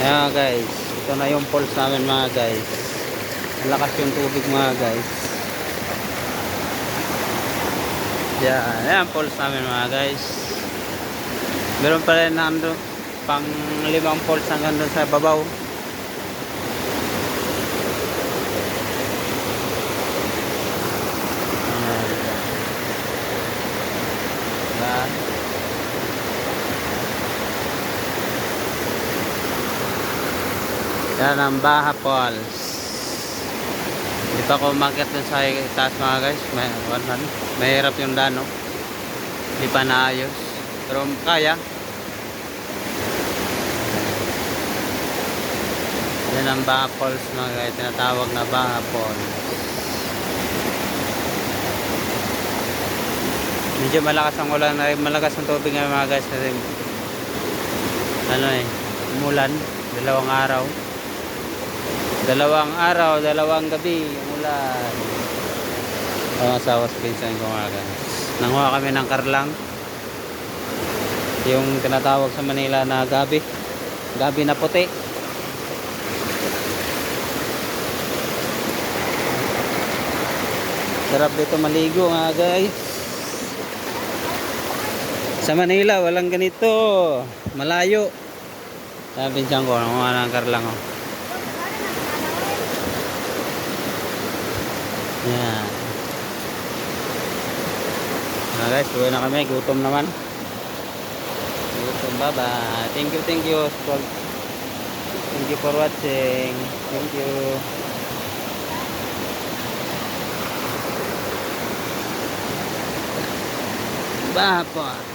Ayan guys, ito na yung falls namin mga guys. Malakas yung tubig mga guys. Ayan falls namin mga guys. Meron pa rin nando pang 5 falls hanggang doon sa babaw. Yan ang Baha Falls. Dito ako umakyat dun sa taas mga guys. Mahirap yung daan, no? Hindi pa naayos, pero kaya. Yan ang Baha Falls mga guys. Tinatawag na Baha Falls. Medyo malakas ang ulan, malakas ang tubig nga mga guys. Kasi umulan 2 araw. 2 araw, 2 gabi yung ulan. Ang asawa sa pinsan ko mga guys. Nanguha kami ng karlang. Yung tinatawag sa Manila na gabi. Gabi na puti. Sarap dito maligo mga guys. Sa Manila walang ganito. Malayo. Sabi dyan ko, nanguha ng karlang. Oh. Yan. Guys, uwi na kami. Gutom naman. Gutom. Bye-bye. Thank you. Thank you for watching. Thank you. Bye-bye.